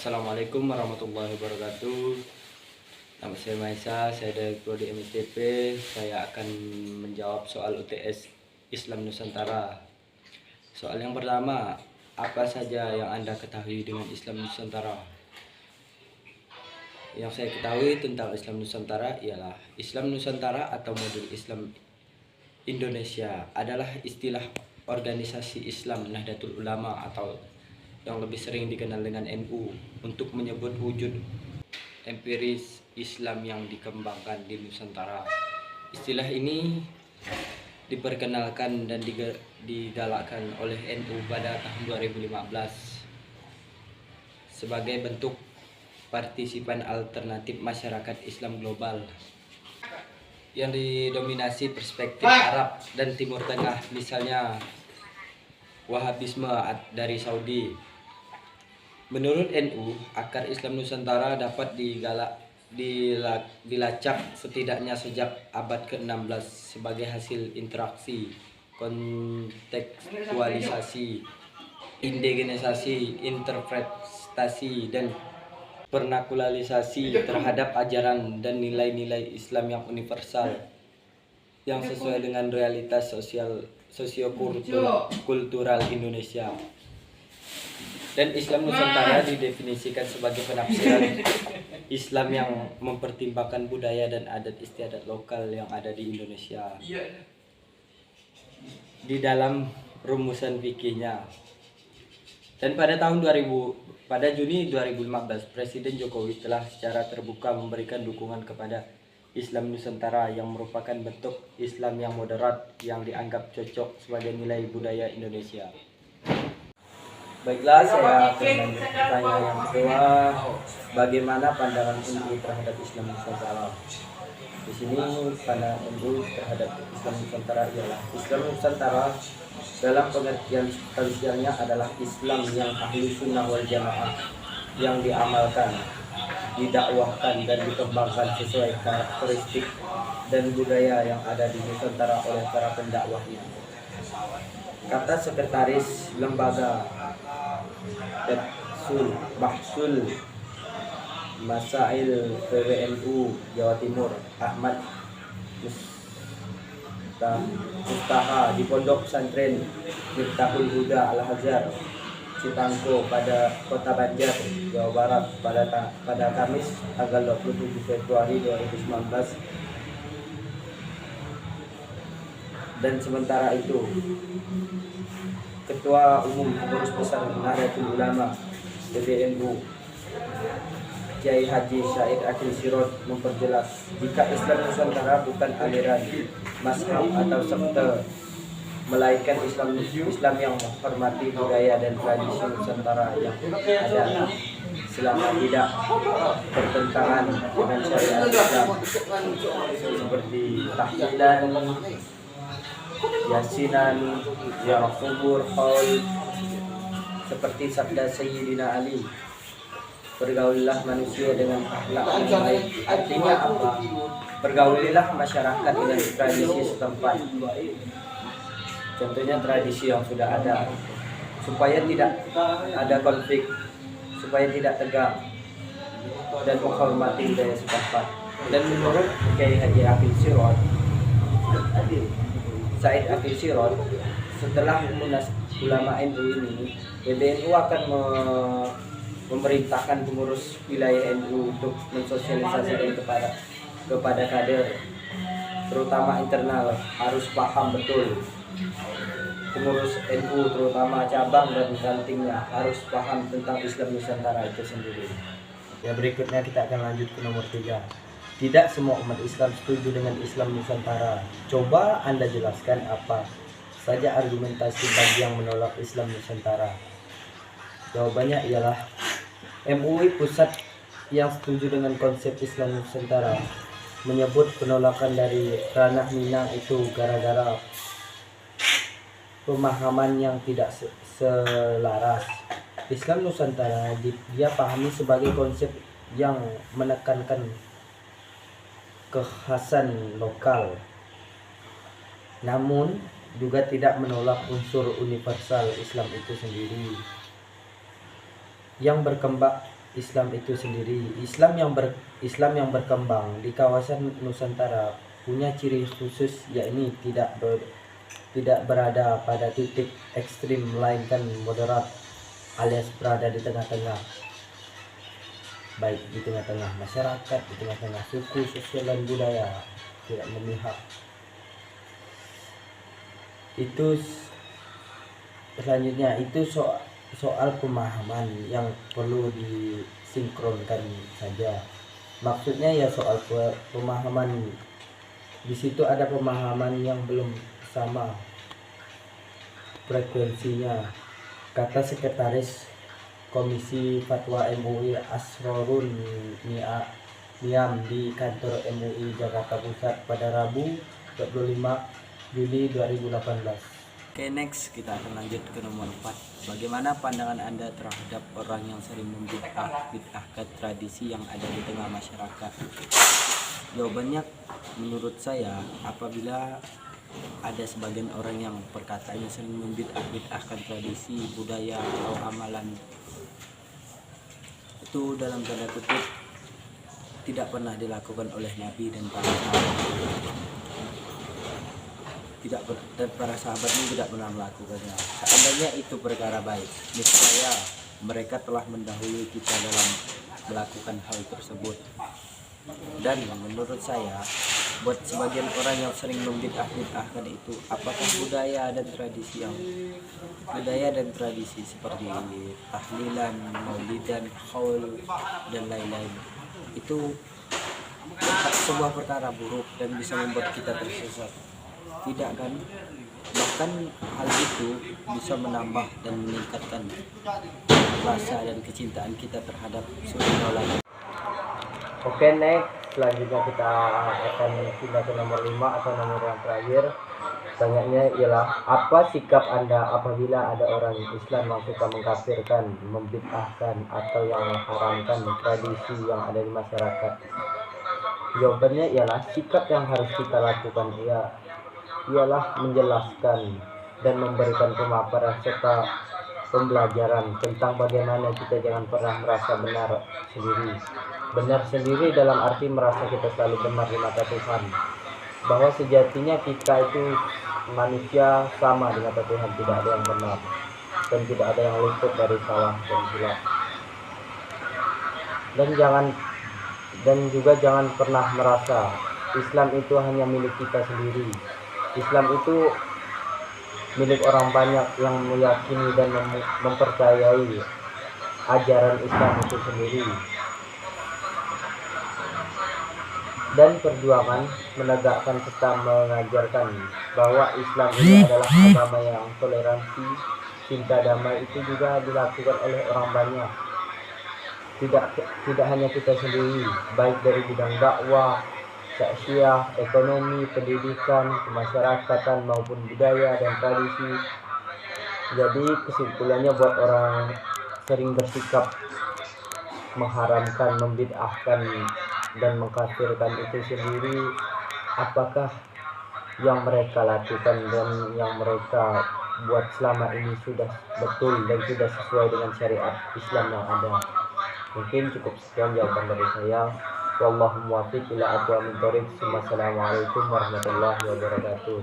Assalamualaikum warahmatullahi wabarakatuh. Nama saya Maisa, saya dari Prodi MSTP. Saya akan menjawab soal UTS Islam Nusantara. Soal yang pertama, apa saja yang Anda ketahui dengan Islam Nusantara? Yang saya ketahui tentang Islam Nusantara ialah Islam Nusantara atau model Islam Indonesia adalah istilah organisasi Islam Nahdlatul Ulama atau yang lebih sering dikenal dengan NU untuk menyebut wujud empiris Islam yang dikembangkan di Nusantara. Istilah ini diperkenalkan dan digalakkan oleh NU pada tahun 2015 sebagai bentuk partisipan alternatif masyarakat Islam global yang didominasi perspektif Arab dan Timur Tengah, misalnya Wahabisme dari Saudi. Menurut NU, akar Islam Nusantara dapat dilacak setidaknya sejak abad ke-16 sebagai hasil interaksi, kontekstualisasi, indigenisasi, interpretasi, dan pernaturalisasi terhadap ajaran dan nilai-nilai Islam yang universal yang sesuai dengan realitas sosiokultural Indonesia. Dan Islam Nusantara didefinisikan sebagai penafsiran Islam yang mempertimbangkan budaya dan adat istiadat lokal yang ada di Indonesia di dalam rumusan fikihnya. Dan pada Juni 2015, Presiden Jokowi telah secara terbuka memberikan dukungan kepada Islam Nusantara yang merupakan bentuk Islam yang moderat yang dianggap cocok sebagai nilai budaya Indonesia. Baiklah, saya akan lanjut pertanyaan yang kedua. Bagaimana pandangan NU terhadap Islam Nusantara? Di sini pandangan NU terhadap Islam Nusantara ialah Islam Nusantara dalam pengertian substansialnya adalah Islam yang ahli sunnah wal jamaah yang diamalkan, didakwahkan dan dikembangkan sesuai karakteristik dan budaya yang ada di Nusantara oleh para pendakwahnya. Kata sekretaris lembaga Bahsul Masail PWNU Jawa Timur Ahmad Mustaha di Pondok Pesantren Miftahul Huda Al-Azhar Citangko pada Kota Banjar, Jawa Barat pada Kamis tanggal 27 Februari 2019. Dan sementara itu, Ketua Umum Pengurus Besar Nahdlatul Ulama PBNU Kiai Haji Said Akil Sirot memperjelas jika Islam Nusantara bukan aliran mazhab atau sekte, melainkan Islam yang menghormati budaya dan tradisi Nusantara yang ada selama tidak bertentangan dengan syariat Islam seperti tahlilan, yasinan, ziarah kubur, haul, seperti sabda Sayyidina Ali, bergaulilah manusia dengan akhlak yang baik. Artinya apa? Bergaulilah masyarakat dengan tradisi setempat, contohnya tradisi yang sudah ada, supaya tidak ada konflik, supaya tidak tegang, dan menghormati budaya setempat. Dan menurut Kiai Haji Said Akil Sirot, setelah Munas Ulama NU ini, PBNU akan memerintahkan pengurus wilayah NU untuk mensosialisasikan kepada kader, terutama internal, harus paham betul. Pengurus NU terutama cabang dan rantingnya harus paham tentang Islam Nusantara itu sendiri. Ya, berikutnya kita akan lanjut ke nomor 3. Tidak semua umat Islam setuju dengan Islam Nusantara. Coba Anda jelaskan apa saja argumentasi bagi yang menolak Islam Nusantara. Jawabannya ialah MUI Pusat yang setuju dengan konsep Islam Nusantara menyebut penolakan dari ranah Minang itu gara-gara pemahaman yang tidak selaras. Islam Nusantara dia pahami sebagai konsep yang menekankan kekhasan lokal, namun juga tidak menolak unsur universal Islam itu sendiri yang Islam itu sendiri. Islam yang berkembang di kawasan Nusantara punya ciri khusus, yakni tidak berada pada titik ekstrim, melainkan moderat alias berada di tengah-tengah, baik di tengah-tengah masyarakat, di tengah-tengah suku, sosial dan budaya, tidak memihak. Itu selanjutnya itu soal pemahaman yang perlu disinkronkan saja. Maksudnya ya soal pemahaman. Di situ ada pemahaman yang belum sama frekuensinya. Kata Sekretaris Komisi Fatwa MUI Asrorun Niam di kantor MUI Jakarta Pusat pada Rabu 25 Juli 2018. Oke, next kita akan lanjut ke nomor 4. Bagaimana pandangan Anda terhadap orang yang sering membid'ahkan tradisi yang ada di tengah masyarakat? Jawabannya, menurut saya, apabila ada sebagian orang yang perkataannya sering membid'ahkan tradisi, budaya, atau amalan, itu dalam tanda kutip tidak pernah dilakukan oleh Nabi dan para sahabat. Dan para sahabat ini tidak pernah melakukannya. Seandainya itu perkara baik, niscaya mereka telah mendahului kita dalam melakukan hal tersebut. Dan menurut saya, buat sebagian orang yang sering membid'ahkan itu, apakah budaya dan tradisi seperti tahlilan, maulidan, haul, dan lain-lain, itu sebuah perkara buruk dan bisa membuat kita tersesat. Tidak kan? Bahkan hal itu bisa menambah dan meningkatkan rasa dan kecintaan kita terhadap sunnah. Oke, next. Selanjutnya kita akan pindah ke nomor 5 atau nomor yang terakhir. Pertanyaannya ialah, apa sikap Anda apabila ada orang Islam yang suka mengkafirkan, membid'ahkan, atau yang mengharamkan tradisi yang ada di masyarakat? Jawabannya ialah, sikap yang harus kita lakukan ialah menjelaskan dan memberikan pemaparan serta pembelajaran tentang bagaimana kita jangan pernah merasa benar sendiri. Benar sendiri dalam arti merasa kita selalu benar di mata Tuhan, bahwa sejatinya kita itu manusia sama di mata Tuhan, tidak ada yang benar dan tidak ada yang luput dari salah dan silap. Dan juga jangan pernah merasa Islam itu hanya milik kita sendiri. Islam itu milik orang banyak yang meyakini dan mempercayai ajaran Islam itu sendiri. Dan perjuangan menegakkan serta mengajarkan bahwa Islam ini adalah agama yang toleransi, cinta damai, itu juga dilakukan oleh orang banyak. Tidak hanya kita sendiri, baik dari bidang dakwah, syiah, ekonomi, pendidikan, kemasyarakatan maupun budaya dan tradisi. Jadi kesimpulannya, buat orang sering bersikap mengharamkan, membid'ahkan dan mengkafirkan itu sendiri, apakah yang mereka lakukan dan yang mereka buat selama ini sudah betul dan sudah sesuai dengan syariat Islam yang ada? Mungkin cukup sekian jawaban dari saya. Wallahu muwaffiq ila aqwamit thoriq. Wassalamualaikum warahmatullahi wabarakatuh.